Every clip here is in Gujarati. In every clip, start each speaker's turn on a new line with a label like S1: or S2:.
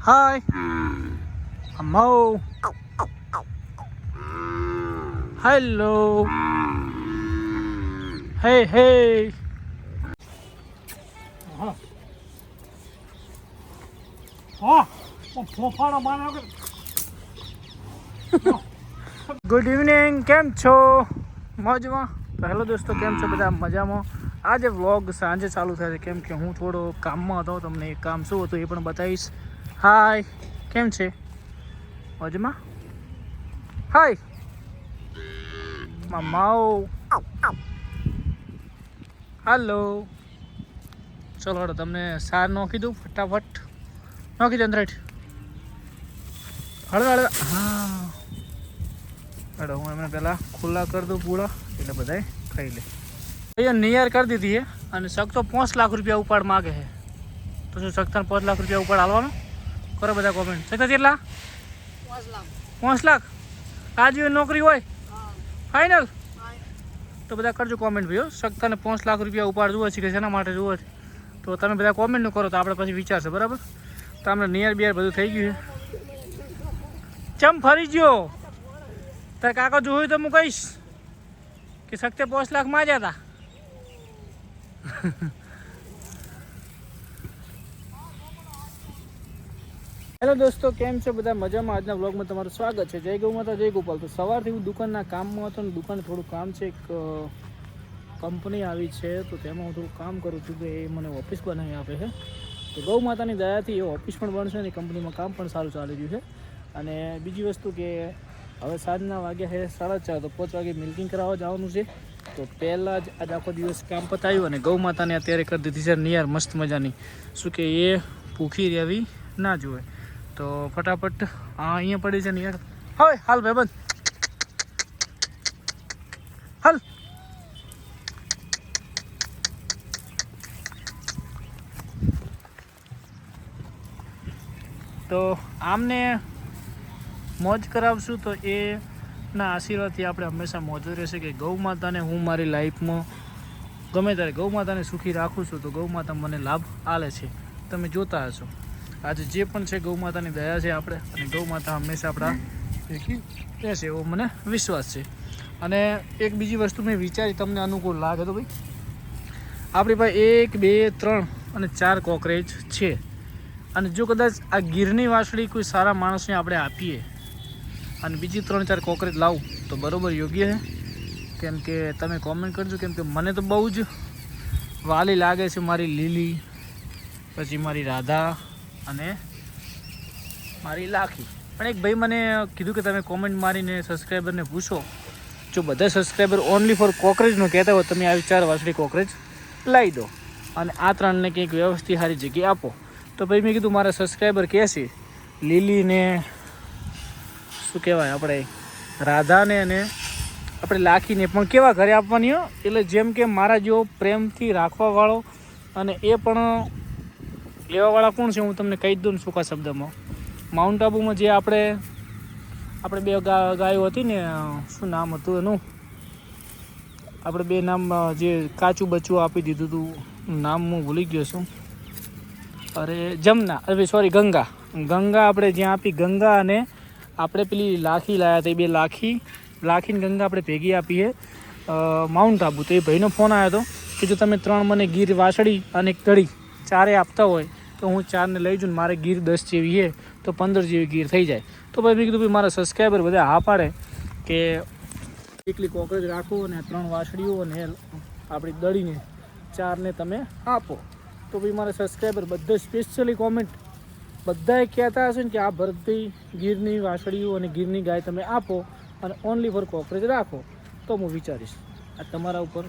S1: Hi. Mo. Hello. Hey, hey. Good evening. કેમ છો? મોજમાં? તો હેલો દોસ્તો, કેમ છો બધા? મજામાં? આજે વ્લોગ સાંજે ચાલુ થાય છે કેમ કે હું થોડો કામમાં હતો. તમને એક કામ શું હતું એ પણ બતાવીશ. હાય, કેમ છે? મોજમાં? હાય મામાઓ. હાલો. ચલો હડો તમને સાર નોખી દઉં ફટાફટ. નોખી દે રાઈટ. હળવે હળવે. હા હડો હું એમને પહેલાં ખુલ્લા કરી દઉં પૂળા એટલે બધાય ખાઈ લે. અહીંયા નિયર કરી દીધી છે અને શક તો 5 લાખ રૂપિયા ઉપાડ માગે છે. તો શું શકતાને 5 લાખ રૂપિયા ઉપાડ હાલવાનો? કરો બધા કોમેન્ટ. શકતા કેટલા? 5 લાખ. આ જેવી નોકરી હોય ફાઇનલ તો બધા કરજો કોમેન્ટ ભાઈઓ. શકતાને 5 લાખ રૂપિયા ઉપાડ જુઓ છે કે શેના માટે જુઓ છે તો તમે બધા કોમેન્ટનું કરો તો આપણે પછી વિચારશે. બરાબર? તો આપણે નિયર બિયર બધું થઈ ગયું છે. ચમ ફરી ગયો? તારે કાકા જોયું તો હું કહીશ કે શકતે 5 લાખ માં જ હતા. હેલો દોસ્તો, કેમ છો બધા? મજામાં? આજના વ્લોગમાં તમારું સ્વાગત છે. જય ગૌ માતા, જય ગોપાલ. તો સવારથી હું દુકાનના કામમાં હતો ને દુકાને થોડું કામ છે. એક કંપની આવી છે તો તેમાં હું થોડું કામ કરું છું કે એ મને ઓફિસ બનાવી આપે છે. તો ગૌ માતાની દયાથી એ ઓફિસ પણ બનશે અને કંપનીમાં કામ પણ સારું ચાલી રહ્યું છે. અને બીજી વસ્તુ કે હવે સાંજના વાગ્યા છે 4:30 તો 5 વાગે મિલ્કિંગ કરાવવા જવાનું છે. તો પહેલાં જ આજ આખો દિવસ કામ પતાવ્યું અને ગૌ માતાને અત્યારે કરી દીધી છે નિયર મસ્ત મજાની. શું કે એ ભૂખી રહેવી ના જોઈએ. તો ફટાફટ અહીંયા પડી છે નિયર. હવે હાલ ભાઈબંધ હાલ. તો આમને મોજ કરાવશું તો એના આશીર્વાદથી આપણે હંમેશા મોજો રહેશે કે ગૌ માતાને હું મારી લાઈફમાં ગમે ત્યારે ગૌ માતાને સુખી રાખું છું તો ગૌ માતા મને લાભ આલે છે. તમે જોતા હશો આજે જે પણ છે ગૌ માતાની દયા છે આપણે અને ગૌ માતા હંમેશા આપણા રહેશે એવો મને વિશ્વાસ છે. અને એક બીજી વસ્તુ મેં વિચારી તમને અનુકૂળ લાગે તો ભાઈ આપણી પાસે 1 2 3 અને 4 કોકરેજ છે. અને જો કદાચ આ ગીરની વાસળી કોઈ સારા માણસને આપણે આપીએ અને બીજી 3 4 કોકરેજ લાવું તો બરાબર યોગ્ય છે. કેમ કે તમે કોમેન્ટ કરજો કેમ કે મને તો બહુ જ વાલી લાગે છે મારી લીલી, પછી મારી રાધા અને મારી લાખી. પણ એક ભાઈ મને કીધું કે તમે કોમેન્ટ મારીને સબસ્ક્રાઈબરને પૂછો જો બધા સબસ્ક્રાઈબર ઓનલી ફોર કોકરેજનું કહેતા હોય તમે આવી 4 વાસળી કોકરેજ લાવી દો અને આ 3ને કંઈક વ્યવસ્થિત સારી જગ્યાએ આપો. તો ભાઈ મેં કીધું મારા સબસ્ક્રાઈબર કહે છે લીલીને શું કહેવાય આપણે રાધાને અને આપણે લાખીને પણ કેવા ઘરે આપવાની હો. એટલે જેમ કે મારા જેવો પ્રેમથી રાખવાવાળો અને એ પણ લેવાવાળા કોણ છે હું તમને કહી દઉં ને સૂકા શબ્દમાં. માઉન્ટ આબુમાં જે આપણે 2 ગાયો હતી ને શું નામ હતું એનું? આપણે 2 નામ જે કાચું બચ્ચું આપી દીધું હતું નામ હું ભૂલી ગયો છું. અરે જમના, અરે સોરી ગંગા. આપણે જ્યાં આપી ગંગા અને આપણે પેલી લાખી લાવ્યા હતા એ 2 લાખીને ગંગા આપણે ભેગી આપી છે માઉન્ટ આબુ. તો એ ભાઈનો ફોન આવ્યો હતો કે જો તમે 3 મને ગીર વાસળી અને 1 તળી 4 આપતા હોય તો હું 4ને લઈ જાઉં. મારે ગીર 10 જેવી છે તો 15 જેવી ગીર થઈ જાય. તો ભાઈ મેં કીધું ભાઈ મારા સબસ્ક્રાઈબર બધા હા પાડે કે એકલી કોકરેજ રાખો અને 3 વાસળીઓ અને આપણી દળીને 4ને તમે આપો. તો ભાઈ મારા સબસ્ક્રાઈબર બધા સ્પેશિયલી કોમેન્ટ બધાએ કહેતા હશે ને કે આ ભરતભાઈ ગીરની વાસળીઓ અને ગીરની ગાય તમે આપો અને ઓનલી ફોર કોકરેજ રાખો. તો હું વિચારીશ. આ તમારા ઉપર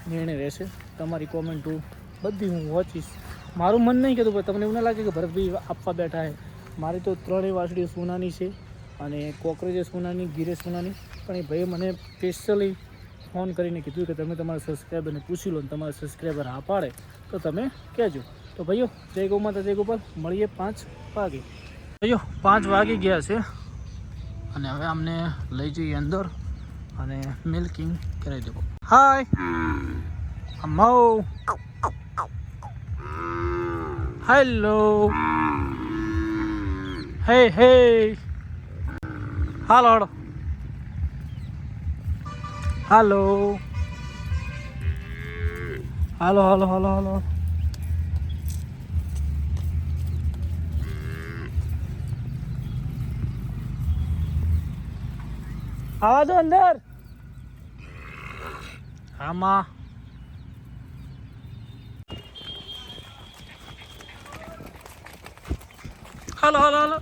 S1: નિર્ણય રહેશે. તમારી કોમેન્ટ બધી હું વાંચીશ. મારું મન નહીં કહેતું પણ તમને એવું ના લાગે કે ભરતભાઈ આપવા બેઠા છે. મારી તો 3 વાસળીઓ સોનાની છે અને કોકરેજ સોનાની, ગીરે સોનાની. પણ એ ભાઈએ મને સ્પેશિયલી ફોન કરીને કીધું કે તમે તમારા સબસ્ક્રાઈબરને પૂછી લો ને તમારા સબસ્ક્રાઈબર હા પાડે તો તમે કહેજો. તો ભાઈઓ જય ગૌ માતા, જય ગોપાલ. મળીએ 5 વાગે. ભાઈઓ 5 વાગી ગયા છે અને હવે અમને લઈ જઈએ અંદર અને મિલ્કિંગ કરાવી દેવો. હાય મો. હેલો. હે હે હાલો હાલો હાલો હાલો હાલો હાલો હાલો આવા દો અંદર આમાં હાલો હાલો હાલો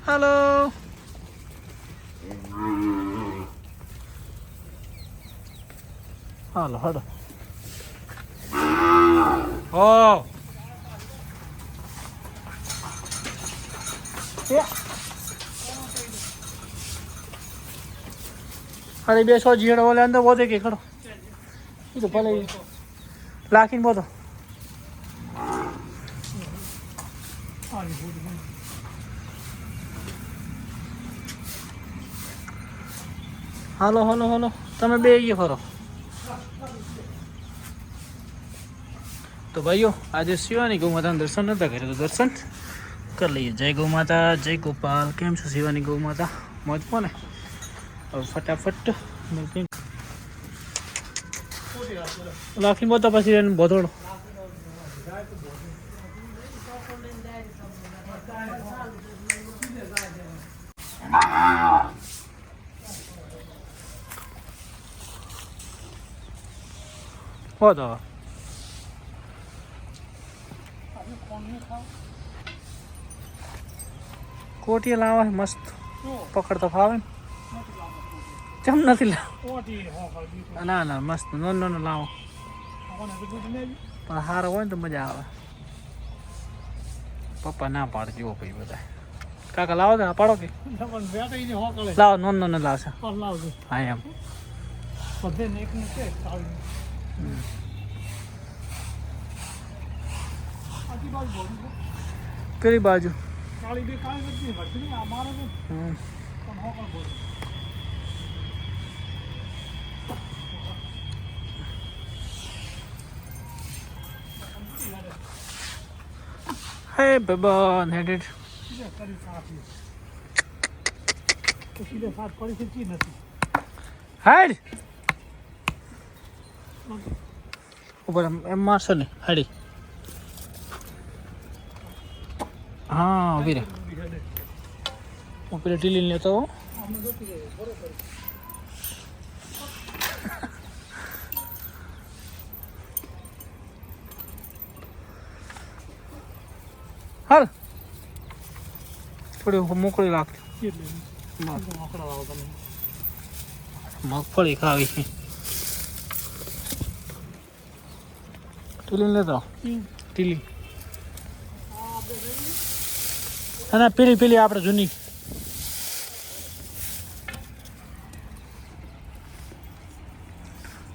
S1: હાલો હાલો હાલો ઓ અરે બેસો જીડો ઓલે અંદર બોધે કે ખડો એ તો ભલે લાખીને બોધો હાલો હાલો હાલો તમે બે ગયો ખરો તો ભાઈઓ આજે શિવાની ગૌ માતાના દર્શન નતા કર્યા તો દર્શન કરી લઈએ જય ગૌ માતા જય ગોપાલ કેમ છો શિવાની ગૌ માતા મોજ કોને હવે ફટાફટ લાખી બોતા પછી એને બોધોડો બોધો કોટી લાવે મસ્ત પકડતો ફાવે ને કેમ નથી લાવ ના ના મસ્ત નો નો લાવો પણ સારો હોય ને તો મજા આવે પપ્પા ના પાડે જુઓ ભાઈ બધા કાકા લાવો તો પાડો કે લાવો નો નો લાવશે હા એમ કઈ બાજુ Hey, Baba, headed. Head. ऊपर मार्शल ने हेडी. हाँ अभी रे. ऊपर टीली लेता हो. હાલ થોડી મોકળી રાખ મગફળી ખાવી છે ટીલી લેતો ટીલી ના પેલી પેલી આપણે જૂની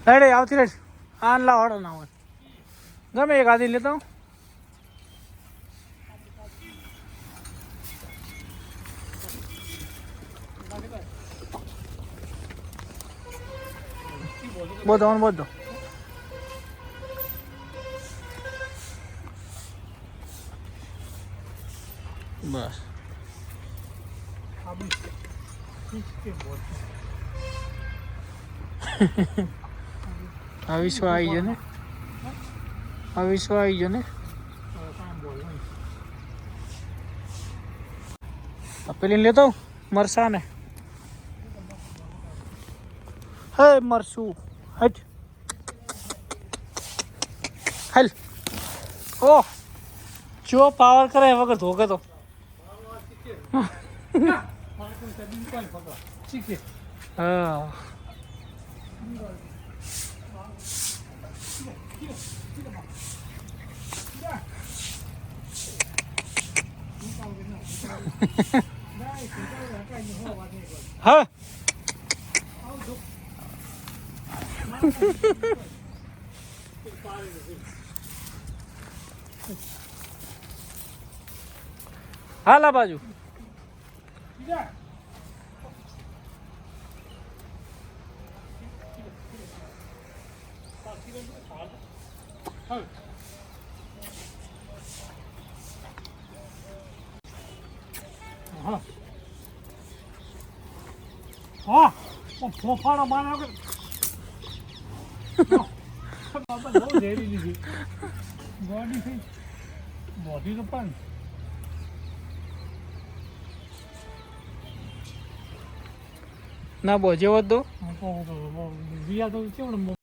S1: રેડે આવતી રેડ આન લા હળો ના હોય ગમે એક આધી લેતો બધો બધો બસ આ વિશ્વ આવી ગયો ને આ વિશ્વ આવી ગયો ને પેલી લેતો મરસા ને હે મરસું હટ હલ ઓ જો પાવર કરે વગર ધોકે તો હા હા હાલા બાજુ
S2: હાલો હા ફોફાનો બાર આગળ બહુ ઝેરી દીધી બોડી થઈ બોડી તો પણ
S1: ના બહુ જેવો તો
S2: વિયા તો કેવડો